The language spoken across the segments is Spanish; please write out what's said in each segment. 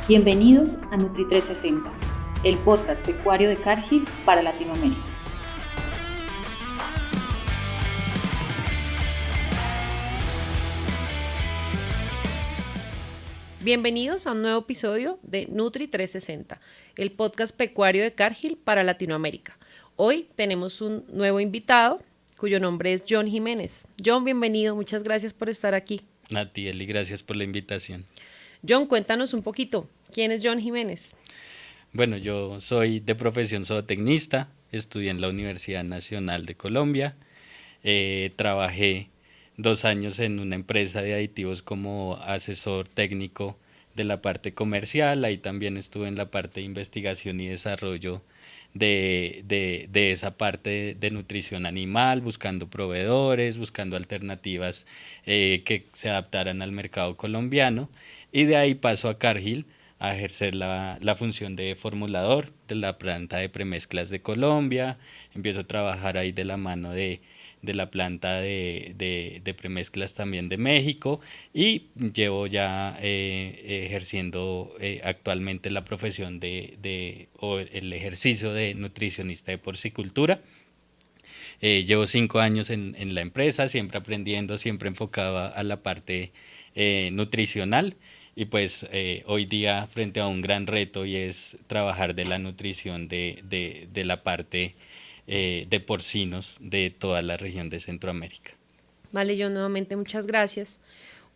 Bienvenidos a Nutri 360, el podcast pecuario de Cargill para Latinoamérica. Bienvenidos a un nuevo episodio de Nutri 360, el podcast pecuario de Cargill para Latinoamérica. Hoy tenemos un nuevo invitado cuyo nombre es John Jiménez. John, bienvenido, muchas gracias por estar aquí. A ti, Eli, gracias por la invitación. John, cuéntanos un poquito, ¿quién es John Jiménez? Bueno, yo soy de profesión zootecnista, estudié en la Universidad Nacional de Colombia, trabajé 2 años en una empresa de aditivos como asesor técnico de la parte comercial, ahí también estuve en la parte de investigación y desarrollo de esa parte de nutrición animal, buscando proveedores, buscando alternativas que se adaptaran al mercado colombiano, y de ahí paso a Cargill a ejercer la función de formulador de la planta de premezclas de Colombia. Empiezo a trabajar ahí de la mano de la planta de premezclas también de México, y llevo ya ejerciendo actualmente la profesión o el ejercicio de nutricionista de porcicultura. Llevo 5 años en la empresa, siempre aprendiendo, siempre enfocado a la parte nutricional, y pues hoy día frente a un gran reto, y es trabajar de la nutrición de la parte de porcinos de toda la región de Centroamérica. Vale, John, nuevamente muchas gracias.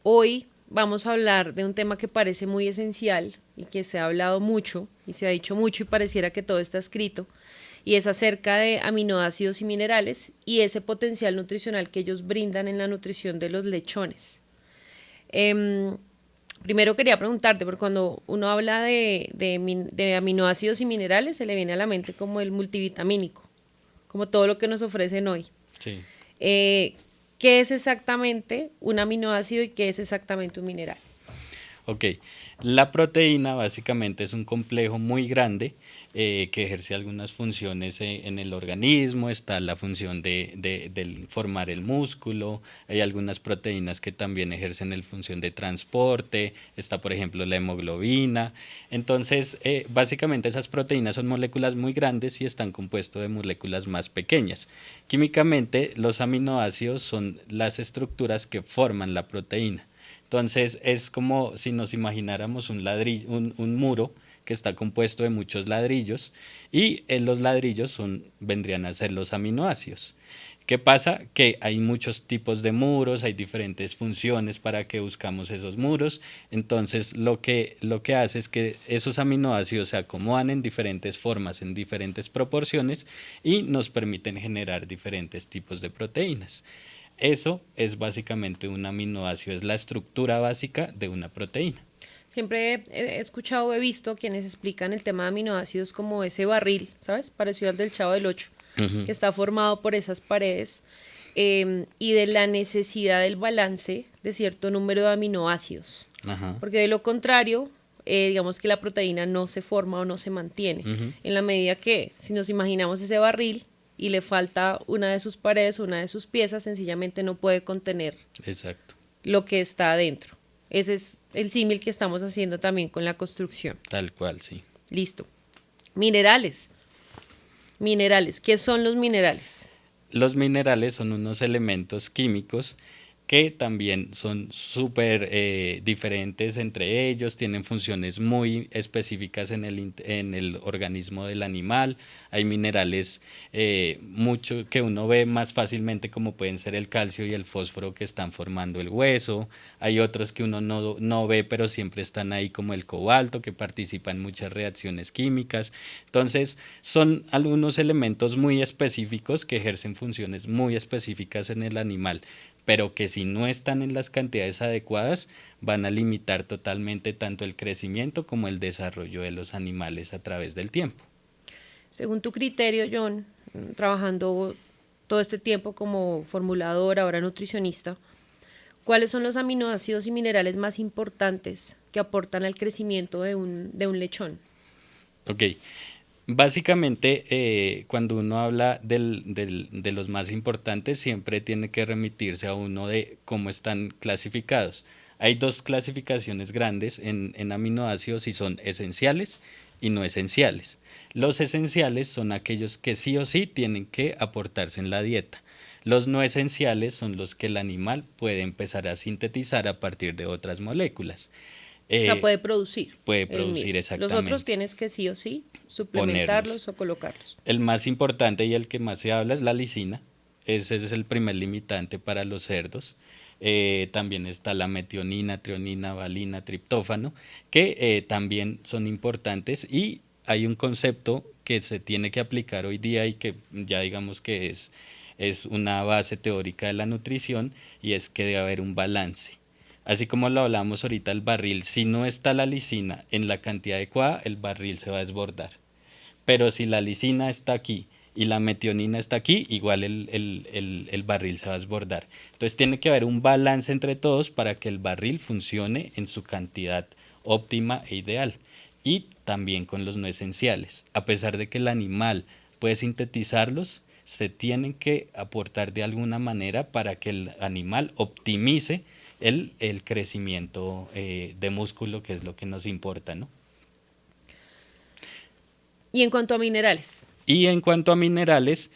Hoy vamos a hablar de un tema que parece muy esencial y que se ha hablado mucho y se ha dicho mucho y pareciera que todo está escrito, y es acerca de aminoácidos y minerales y ese potencial nutricional que ellos brindan en la nutrición de los lechones. Primero quería preguntarte, porque cuando uno habla de aminoácidos y minerales se le viene a la mente como el multivitamínico, como todo lo que nos ofrecen hoy. Sí. ¿Qué es exactamente un aminoácido y qué es exactamente un mineral? Ok, la proteína básicamente es un complejo muy grande que ejerce algunas funciones en el organismo. Está la función de formar el músculo, hay algunas proteínas que también ejercen la función de transporte, está por ejemplo la hemoglobina. Entonces básicamente esas proteínas son moléculas muy grandes y están compuestas de moléculas más pequeñas. Químicamente los aminoácidos son las estructuras que forman la proteína. Entonces es como si nos imagináramos un muro que está compuesto de muchos ladrillos, y en los ladrillos vendrían a ser los aminoácidos. ¿Qué pasa? Que hay muchos tipos de muros, hay diferentes funciones para que buscamos esos muros. Entonces lo que hace es que esos aminoácidos se acomodan en diferentes formas, en diferentes proporciones, y nos permiten generar diferentes tipos de proteínas. Eso es básicamente un aminoácido, es la estructura básica de una proteína. Siempre he escuchado, he visto quienes explican el tema de aminoácidos como ese barril, ¿sabes? Parecido al del Chavo del Ocho, que está formado por esas paredes, y de la necesidad del balance de cierto número de aminoácidos. Ajá. Porque de lo contrario, digamos que la proteína no se forma o no se mantiene. En la medida que, si nos imaginamos ese barril y le falta una de sus paredes, una de sus piezas, sencillamente no puede contener Exacto. lo que está adentro. Ese es el símil que estamos haciendo también con la construcción. Tal cual, sí. Listo. Minerales. Minerales. ¿Qué son los minerales? Los minerales son unos elementos químicos que también son súper diferentes entre ellos, tienen funciones muy específicas en el organismo del animal. Hay minerales mucho que uno ve más fácilmente, como pueden ser el calcio y el fósforo, que están formando el hueso. Hay otros que uno no ve, pero siempre están ahí, como el cobalto, que participa en muchas reacciones químicas. Entonces son algunos elementos muy específicos que ejercen funciones muy específicas en el animal, pero que si no están en las cantidades adecuadas van a limitar totalmente tanto el crecimiento como el desarrollo de los animales a través del tiempo. Según tu criterio, John, trabajando todo este tiempo como formulador, ahora nutricionista, ¿cuáles son los aminoácidos y minerales más importantes que aportan al crecimiento de un lechón? Ok. Básicamente, cuando uno habla de los más importantes, siempre tiene que remitirse a uno de cómo están clasificados. Hay dos clasificaciones grandes en aminoácidos y son esenciales y no esenciales. Los esenciales son aquellos que sí o sí tienen que aportarse en la dieta. Los no esenciales son los que el animal puede empezar a sintetizar a partir de otras moléculas. O sea, puede Puede producir producir. Los otros exactamente, tienes que sí o sí ponerlos. suplementarlos o colocarlos. El más importante y el que más se habla es la lisina. Ese es el primer limitante para los cerdos. También está la metionina, trionina, valina, triptófano, que también son importantes, y hay un concepto que se tiene que aplicar hoy día y que ya digamos que es una base teórica de la nutrición, y es que debe haber un balance. Así como lo hablamos ahorita, el barril, si no está la lisina en la cantidad adecuada, el barril se va a desbordar. Pero si la lisina está aquí y la metionina está aquí, igual el barril se va a desbordar. Entonces tiene que haber un balance entre todos para que el barril funcione en su cantidad óptima e ideal. Y también con los no esenciales. A pesar de que el animal puede sintetizarlos, se tienen que aportar de alguna manera para que el animal optimice el crecimiento de músculo, que es lo que nos importa, ¿no? Y en cuanto a minerales, Y en cuanto a minerales,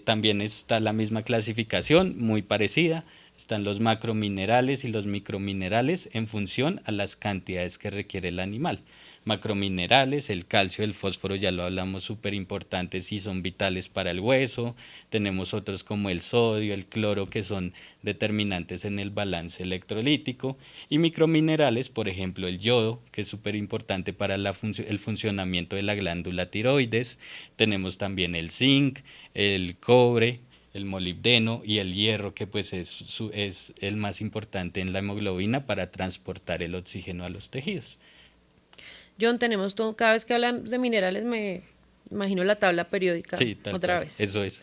también está la misma clasificación, muy parecida. Están los macrominerales y los microminerales en función a las cantidades que requiere el animal. Macrominerales, el calcio, el fósforo, ya lo hablamos, súper importantes y son vitales para el hueso. Tenemos otros como el sodio, el cloro, que son determinantes en el balance electrolítico. Y microminerales, por ejemplo, el yodo, que es súper importante para el funcionamiento de la glándula tiroides. Tenemos también el zinc, el cobre, el molibdeno y el hierro, que pues es el más importante en la hemoglobina para transportar el oxígeno a los tejidos. John, tenemos todo, cada vez que hablamos de minerales me imagino la tabla periódica Sí, tal otra cual, vez. eso es.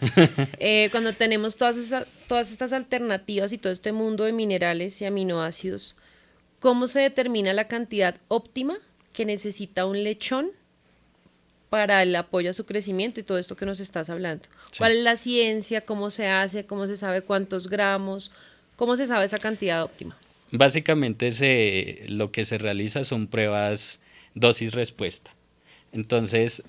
Cuando tenemos todas estas alternativas y todo este mundo de minerales y aminoácidos, ¿cómo se determina la cantidad óptima que necesita un lechón para el apoyo a su crecimiento y todo esto que nos estás hablando? Sí. ¿Cuál es la ciencia? ¿Cómo se hace? ¿Cómo se sabe cuántos gramos? ¿Cómo se sabe esa cantidad óptima? Básicamente lo que se realiza son pruebas dosis-respuesta. Entonces,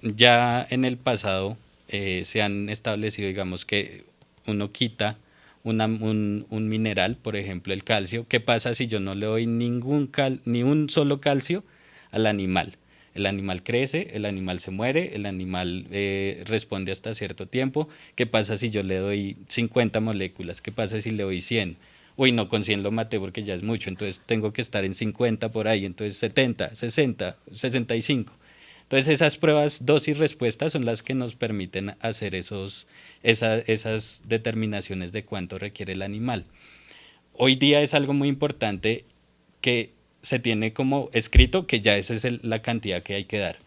ya en el pasado se han establecido, digamos, que uno quita un mineral, por ejemplo el calcio. ¿Qué pasa si yo no le doy ni un solo calcio al animal? El animal crece, el animal se muere, el animal responde hasta cierto tiempo. ¿Qué pasa si yo le doy 50 moléculas? ¿Qué pasa si le doy 100? Uy, no, con 100 lo maté porque ya es mucho, entonces tengo que estar en 50 por ahí, entonces 70, 60, 65. Entonces esas pruebas dosis-respuesta son las que nos permiten hacer esas determinaciones de cuánto requiere el animal. Hoy día es algo muy importante que se tiene como escrito que ya esa es la cantidad que hay que dar,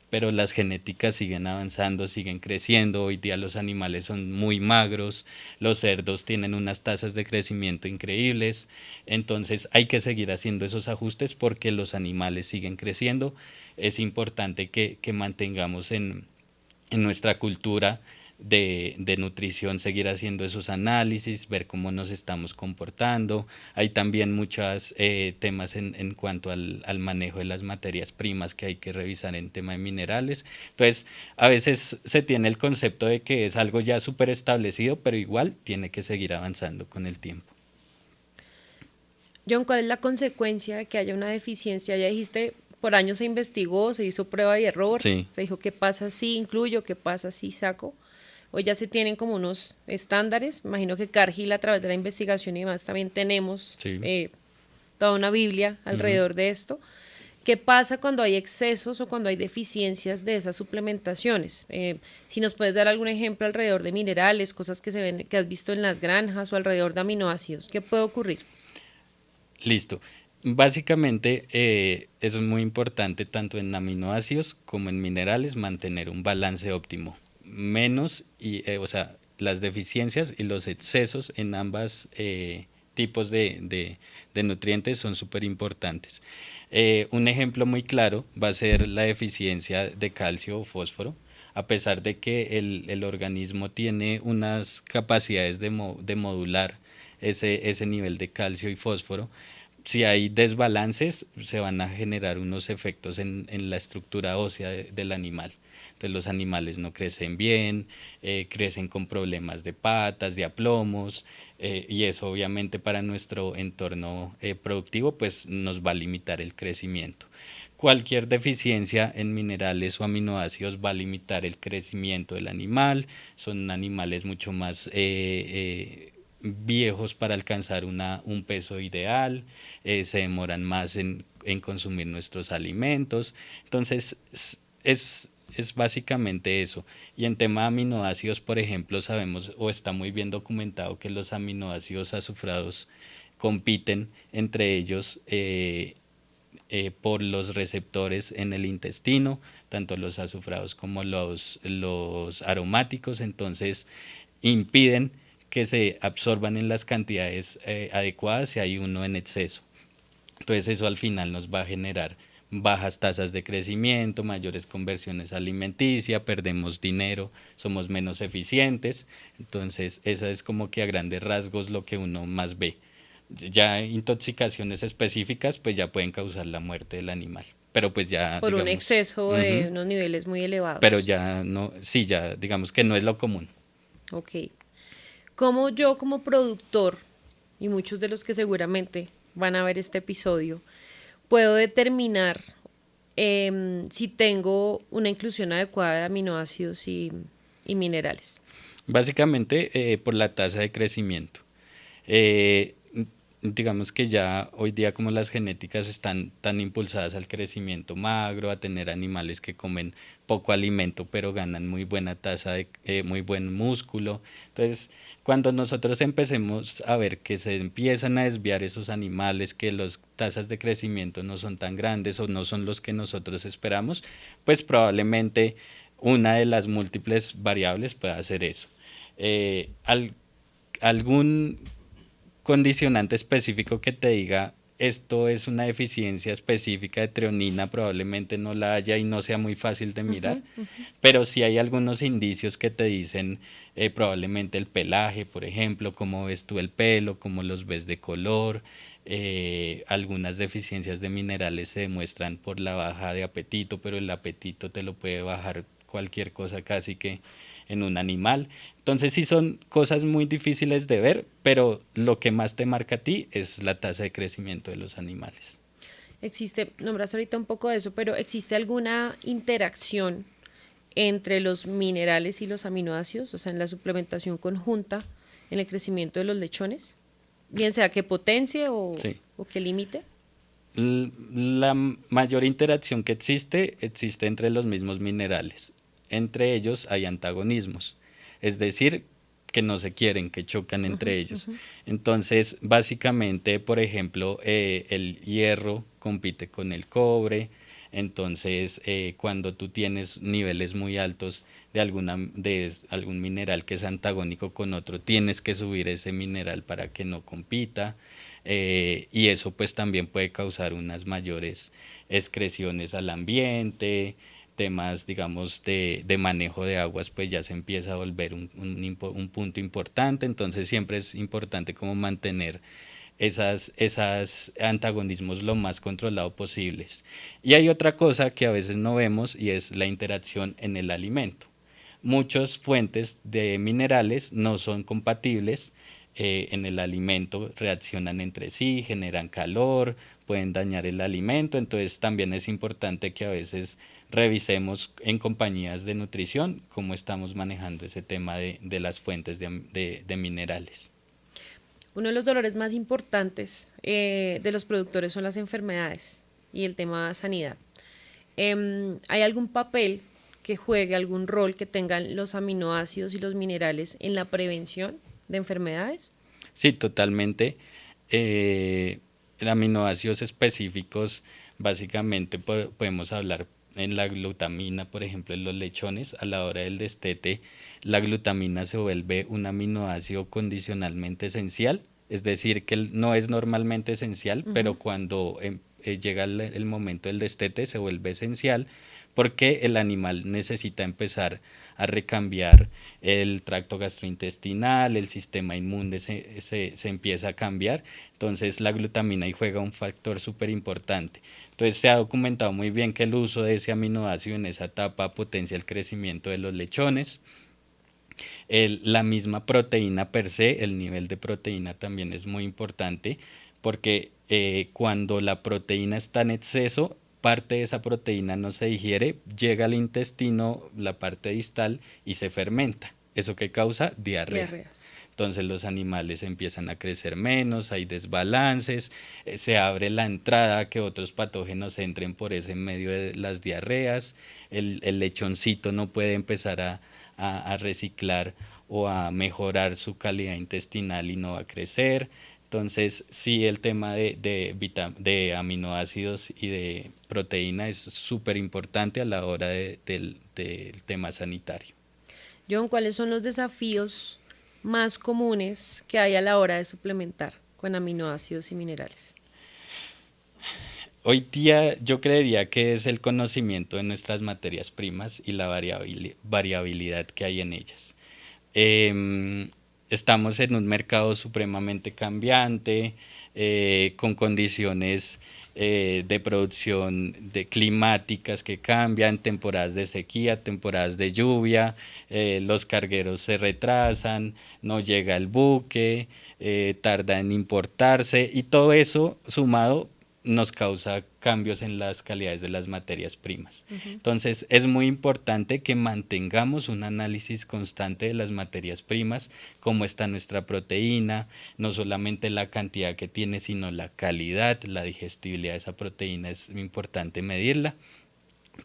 pero las genéticas siguen avanzando, siguen creciendo. Hoy día los animales son muy magros, los cerdos tienen unas tasas de crecimiento increíbles, entonces hay que seguir haciendo esos ajustes porque los animales siguen creciendo. Es importante que mantengamos en nuestra cultura de nutrición, seguir haciendo esos análisis, ver cómo nos estamos comportando. Hay también muchos temas en cuanto al manejo de las materias primas que hay que revisar en tema de minerales. Entonces, a veces se tiene el concepto de que es algo ya súper establecido, pero igual tiene que seguir avanzando con el tiempo. John, ¿cuál es la consecuencia de que haya una deficiencia? Ya dijiste, por años se investigó, se hizo prueba y error, Sí. se dijo qué pasa si incluyo, qué pasa si saco. Hoy ya se tienen como unos estándares. Imagino que Cargill, a través de la investigación y demás, también tenemos Sí. toda una Biblia alrededor de esto. ¿Qué pasa cuando hay excesos o cuando hay deficiencias de esas suplementaciones? Si nos puedes dar algún ejemplo alrededor de minerales, cosas que se ven, que has visto en las granjas o alrededor de aminoácidos, ¿qué puede ocurrir? Listo. Básicamente, eso es muy importante tanto en aminoácidos como en minerales, mantener un balance óptimo. Menos, o sea, las deficiencias y los excesos en ambas tipos de nutrientes son súper importantes. Un ejemplo muy claro va a ser la deficiencia de calcio o fósforo. A pesar de que el organismo tiene unas capacidades de modular ese nivel de calcio y fósforo. Si hay desbalances, se van a generar unos efectos en la estructura ósea del animal. Entonces los animales no crecen bien, crecen con problemas de patas, de aplomos, y eso obviamente para nuestro entorno productivo pues nos va a limitar el crecimiento. Cualquier deficiencia en minerales o aminoácidos va a limitar el crecimiento del animal. Son animales mucho más viejos para alcanzar un peso ideal, se demoran más en consumir nuestros alimentos. Entonces, es básicamente eso. Y en tema de aminoácidos, por ejemplo, sabemos o está muy bien documentado que los aminoácidos azufrados compiten entre ellos por los receptores en el intestino, tanto los azufrados como los aromáticos, entonces impiden que se absorban en las cantidades adecuadas si hay uno en exceso. Entonces eso al final nos va a generar bajas tasas de crecimiento, mayores conversiones alimenticia, perdemos dinero, somos menos eficientes. Entonces esa es como que a grandes rasgos lo que uno más ve. Ya intoxicaciones específicas pues ya pueden causar la muerte del animal. Pero pues ya Por un digamos, exceso de unos niveles muy pero elevados. ya no, sí, ya digamos que no es lo común. Ok. Como yo como productor, y muchos de los que seguramente van a ver este episodio, puedo determinar si tengo una inclusión adecuada de aminoácidos y minerales? Básicamente por la tasa de crecimiento. Eh, digamos que ya hoy día como las genéticas están tan impulsadas al crecimiento magro, a tener animales que comen poco alimento pero ganan muy buena tasa de, muy buen músculo. Entonces, cuando nosotros empecemos a ver que se empiezan a desviar esos animales, que las tasas de crecimiento no son tan grandes o no son los que nosotros esperamos, pues probablemente una de las múltiples variables pueda ser eso. Al, algún condicionante específico que te diga esto es una deficiencia específica de treonina, probablemente no la haya y no sea muy fácil de mirar, pero sí hay algunos indicios que te dicen probablemente el pelaje, por ejemplo, cómo ves tú el pelo, cómo los ves de color. Algunas deficiencias de minerales se demuestran por la baja de apetito, pero el apetito te lo puede bajar cualquier cosa casi que en un animal. Entonces sí son cosas muy difíciles de ver, pero lo que más te marca a ti es la tasa de crecimiento de los animales. Existe, nombras ahorita un poco de eso, pero ¿existe alguna interacción entre los minerales y los aminoácidos, o sea, en la suplementación conjunta en el crecimiento de los lechones? Bien sea que potencie Sí. o que limite. La mayor interacción que existe entre los mismos minerales. Entre ellos hay antagonismos, es decir, que no se quieren, que chocan entre ellos. Entonces, básicamente, por ejemplo, el hierro compite con el cobre. Entonces, cuando tú tienes niveles muy altos de algún mineral que es antagónico con otro, tienes que subir ese mineral para que no compita. Y eso pues también puede causar unas mayores excreciones al ambiente, temas, digamos, de manejo de aguas, pues ya se empieza a volver un punto importante. Entonces siempre es importante como mantener esas antagonismos lo más controlado posibles. Y hay otra cosa que a veces no vemos y es la interacción en el alimento. Muchas fuentes de minerales no son compatibles en el alimento, reaccionan entre sí, generan calor, pueden dañar el alimento, entonces también es importante que a veces revisemos en compañías de nutrición cómo estamos manejando ese tema de las fuentes de minerales. Uno de los dolores más importantes de los productores son las enfermedades y el tema de sanidad. ¿Hay algún papel que juegue, algún rol que tengan los aminoácidos y los minerales en la prevención de enfermedades? Sí, totalmente. Aminoácidos específicos, básicamente podemos hablar en la glutamina, por ejemplo, en los lechones, a la hora del destete, la glutamina se vuelve un aminoácido condicionalmente esencial, es decir, que no es normalmente esencial, pero cuando llega el momento del destete se vuelve esencial porque el animal necesita empezar a recambiar el tracto gastrointestinal, el sistema inmune se empieza a cambiar, entonces la glutamina ahí juega un factor súper importante. Entonces se ha documentado muy bien que el uso de ese aminoácido en esa etapa potencia el crecimiento de los lechones. La misma proteína per se, el nivel de proteína también es muy importante porque cuando la proteína está en exceso, parte de esa proteína no se digiere, llega al intestino, la parte distal, y se fermenta. ¿Eso qué causa? Diarrea. Diarreas. Entonces los animales empiezan a crecer menos, hay desbalances, se abre la entrada a que otros patógenos entren por ese medio de las diarreas, el lechoncito no puede empezar a reciclar o a mejorar su calidad intestinal y no va a crecer. Entonces, sí, el tema de aminoácidos y de proteína es súper importante a la hora del tema sanitario. John, ¿cuáles son los desafíos más comunes que hay a la hora de suplementar con aminoácidos y minerales? Hoy día yo creería que es el conocimiento de nuestras materias primas y la variabilidad que hay en ellas. Estamos en un mercado supremamente cambiante, con condiciones de producción climáticas que cambian, temporadas de sequía, temporadas de lluvia, los cargueros se retrasan, no llega el buque, tarda en importarse, y todo eso sumado nos causa cambios en las calidades de las materias primas. Entonces es muy importante que mantengamos un análisis constante de las materias primas, cómo está nuestra proteína, no solamente la cantidad que tiene, sino la calidad, la digestibilidad de esa proteína, es importante medirla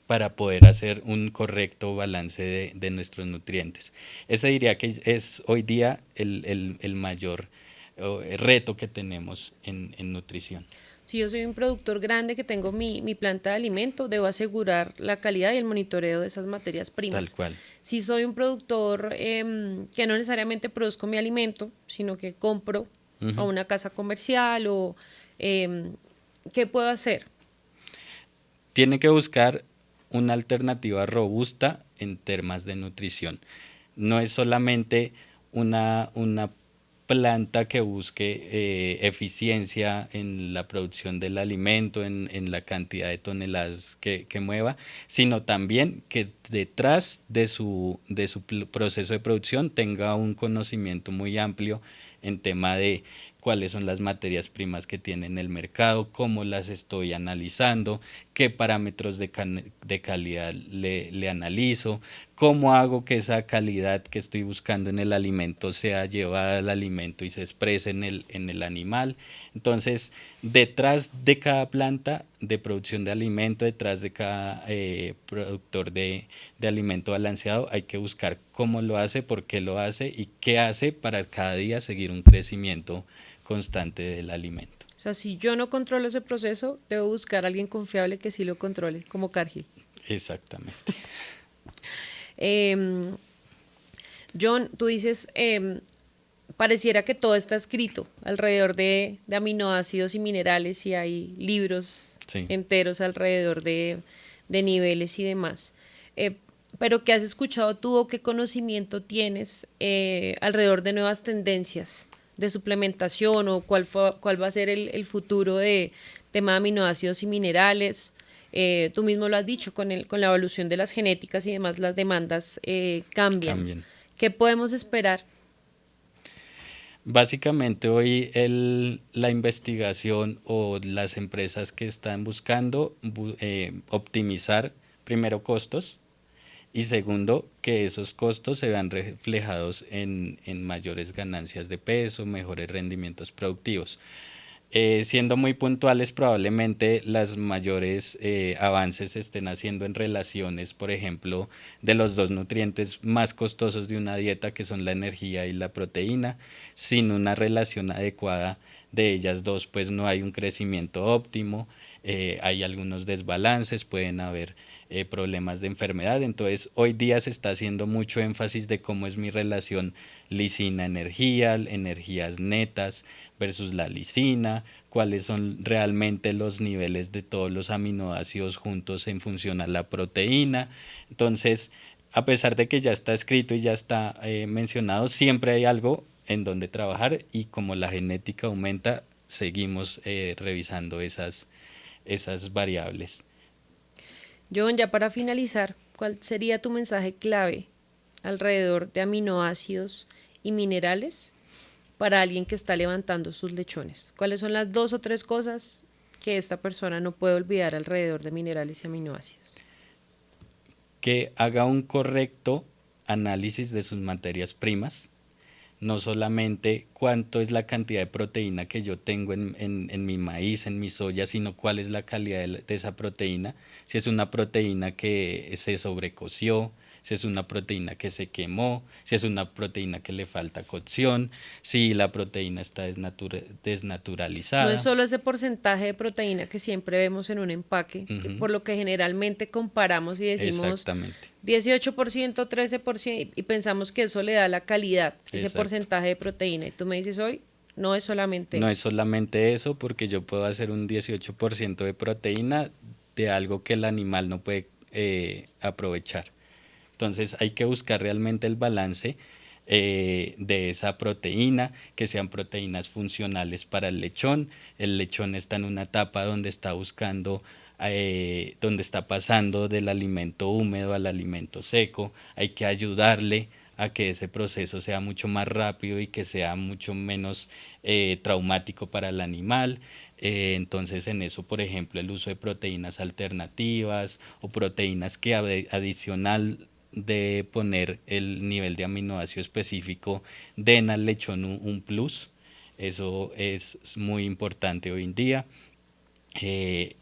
para poder hacer un correcto balance de nuestros nutrientes. Ese diría que es hoy día el mayor reto que tenemos en nutrición. Si yo soy un productor grande que tengo mi planta de alimento, debo asegurar la calidad y el monitoreo de esas materias primas. Tal cual. Si soy un productor que no necesariamente produzco mi alimento, sino que compro a una casa comercial o ¿qué puedo hacer? Tiene que buscar una alternativa robusta en temas de nutrición. No es solamente una planta que busque eficiencia en la producción del alimento, en la cantidad de toneladas que mueva, sino también que detrás de su proceso de producción tenga un conocimiento muy amplio en tema de cuáles son las materias primas que tiene en el mercado, cómo las estoy analizando, qué parámetros de calidad le analizo, cómo hago que esa calidad que estoy buscando en el alimento sea llevada al alimento y se exprese en el animal. Entonces, detrás de cada planta de producción de alimento, detrás de cada productor de alimento balanceado, hay que buscar cómo lo hace, por qué lo hace y qué hace para cada día seguir un crecimiento constante del alimento. O sea, si yo no controlo ese proceso, debo buscar a alguien confiable que sí lo controle, como Cargill. Exactamente. John, tú dices, pareciera que todo está escrito alrededor de aminoácidos y minerales y hay libros enteros alrededor de niveles y demás. Pero ¿qué has escuchado tú o qué conocimiento tienes alrededor de nuevas tendencias de suplementación o cuál va a ser el futuro de tema de aminoácidos y minerales? Tú mismo lo has dicho, con la evolución de las genéticas y demás, las demandas cambian. ¿Qué podemos esperar? Básicamente hoy la investigación o las empresas que están buscando optimizar primero costos y segundo que esos costos se vean reflejados en mayores ganancias de peso, mejores rendimientos productivos. Siendo muy puntuales, probablemente las mayores avances se estén haciendo en relaciones, por ejemplo, de los dos nutrientes más costosos de una dieta, que son la energía y la proteína. Sin una relación adecuada de ellas dos, pues no hay un crecimiento óptimo, hay algunos desbalances, pueden haber problemas de enfermedad. Entonces hoy día se está haciendo mucho énfasis de cómo es mi relación lisina-energía, energías netas versus la lisina, cuáles son realmente los niveles de todos los aminoácidos juntos en función a la proteína. Entonces, a pesar de que ya está escrito y ya está mencionado, siempre hay algo en donde trabajar, y como la genética aumenta, seguimos revisando esas variables. John, ya para finalizar, ¿cuál sería tu mensaje clave alrededor de aminoácidos y minerales para alguien que está levantando sus lechones? ¿Cuáles son las 2 o 3 cosas que esta persona no puede olvidar alrededor de minerales y aminoácidos? Que haga un correcto análisis de sus materias primas, no solamente cuánto es la cantidad de proteína que yo tengo en mi maíz, en mi soya, sino cuál es la calidad de esa proteína, si es una proteína que se sobrecoció, si es una proteína que se quemó, si es una proteína que le falta cocción, si la proteína está desnaturalizada. No es solo ese porcentaje de proteína que siempre vemos en un empaque, por lo que generalmente comparamos y decimos Exactamente. 18%, 13%, y pensamos que eso le da la calidad, ese Exacto. porcentaje de proteína. Y tú me dices hoy, no es solamente No eso. es solamente eso, porque yo puedo hacer un 18% de proteína de algo que el animal no puede aprovechar. Entonces hay que buscar realmente el balance de esa proteína, que sean proteínas funcionales para el lechón. El lechón está en una etapa donde está buscando, donde está pasando del alimento húmedo al alimento seco. Hay que ayudarle a que ese proceso sea mucho más rápido y que sea mucho menos traumático para el animal. Entonces en eso, por ejemplo, el uso de proteínas alternativas o proteínas que adicional de poner el nivel de aminoácido específico den al lechón un plus. Eso es muy importante hoy en día.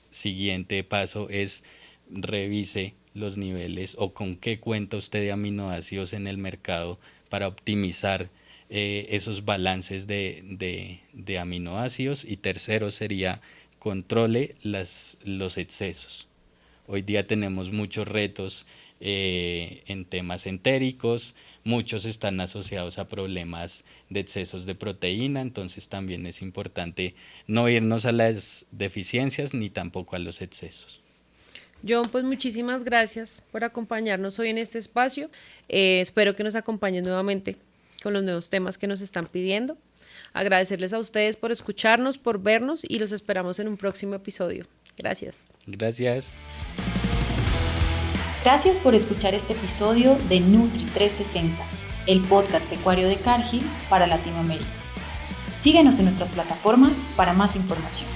Siguiente paso es revise los niveles o con qué cuenta usted de aminoácidos en el mercado para optimizar esos balances de aminoácidos. Y tercero sería controle los excesos. Hoy día tenemos muchos retos en temas entéricos, muchos están asociados a problemas de excesos de proteína, entonces también es importante no irnos a las deficiencias ni tampoco a los excesos. John, pues muchísimas gracias por acompañarnos hoy en este espacio. Espero que nos acompañen nuevamente con los nuevos temas que nos están pidiendo. Agradecerles a ustedes por escucharnos, por vernos, y los esperamos en un próximo episodio. Gracias. Gracias. Gracias por escuchar este episodio de Nutri 360, el podcast pecuario de Cargill para Latinoamérica. Síguenos en nuestras plataformas para más información.